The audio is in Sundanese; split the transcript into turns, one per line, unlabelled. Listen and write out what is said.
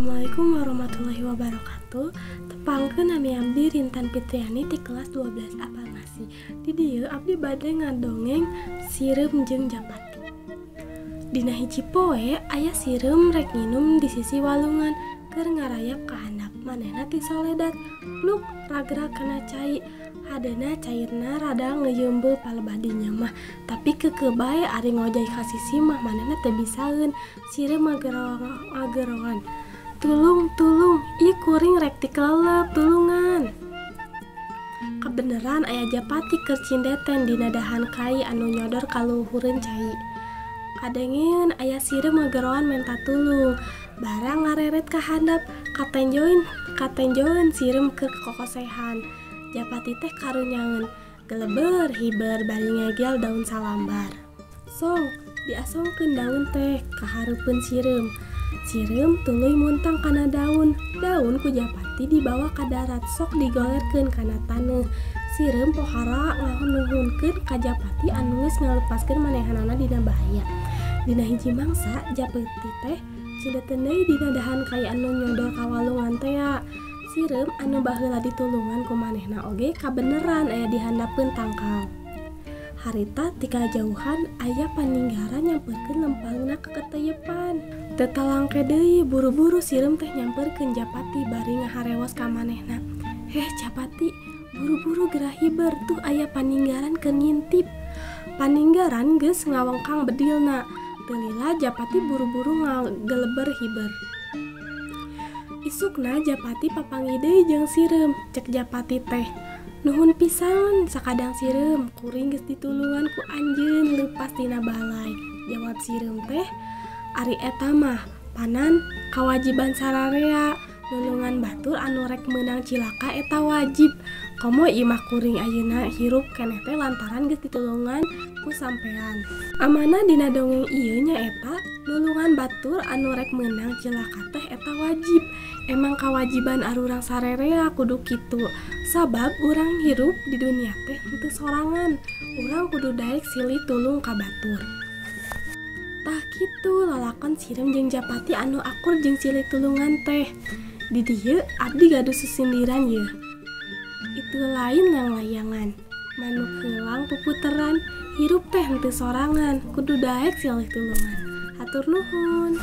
Assalamualaikum warahmatullahi wabarakatuh. Tepangkeun nami abdi Rintan Fitriani ti kelas 12 apal masih. Di dieu abdi bade ngadongeng Sireum jeung Japati. Dina hiji poe aya sireum rek nginum di sisi walungan keur ngarayap ka handap manehna ti soledad. Luk ragrag kana cai. Hadena cairna rada ngeuyeumbeul palebadinya mah, tapi kekeu bae ari ngojay ka sisi mah manehna teu bisaeun. Sireum magerongan. Tulung, ieu kuring rek tikelelep tulungan. Kabeneran aya Japati keur cindeten dina dahan kai anu nyodor ka luhureun cai. Kadengeun aya sireum magerongan menta tulung. Barang ngareret ka handap, katenjoeun sireum keur kokosehan. Japati teh karunyaeun, geleber hiber bari ngegel daun salambar. Song, diasongkeun daun teh kahareupeun sireum. Sireum tuluy muntang kana daun ku Japati dibawa ka darat sok digolerkeun kana taneuh. Sireum pohara nganuhunkeun ka Japati anu geus ngalepaskeun manehanana dina bahaya. Dina hiji mangsa Japati teh cindeten deui dina dahan kai anu nyodor ka walungan teh. Sireum anu baheula ditulungan ku manehna oge kabeneran aya di handapeun tangkal. Harita ti kajauhan aya paninggaran nyamperkeun lempangna ka keteuyepan. Teu talangke deui buru-buru sireum teh nyamperkeun Japati bari ngaharewas ka manehna. Heh Japati, buru-buru gerah hiber tuh aya paninggaran keur ngintip. Paninggaran geus ngawengkang bedilna. Teu lila Japati buru-buru ngageleber hiber. Isukna Japati papanggih deui jeung sireum, cek Japati teh. Nuhun pisan sakadang sireum, kuring geus ditulungan ku anjeun leupas tina balai. Jawab sireum teh, ari eta mah panan kawajiban sararea. Nulungan batur anu rek meunang cilaka eta wajib. Komo ieu mah kuring ayeuna hirup keneh teh lantaran geus ditulungan ku sampean. Amanah dina dongeng ieu nyaeta nulungan batur anu rek meunang cilaka teh eta wajib. Emang kawajiban arurang sararea kudu kitu. Sabab urang hirup di dunia teh henteu sorangan. Urang kudu daek silih tulung ka batur. Tah kitu lalakon sireum jeung Japati anu akur jeung silih tulungan teh. Di dieu abdi gaduh susindiran ye. Itu lain lang-layangan. Manuk heulang puputeran, hirup teh henteu sorangan, kudu daek silih tulungan. Hatur nuhun.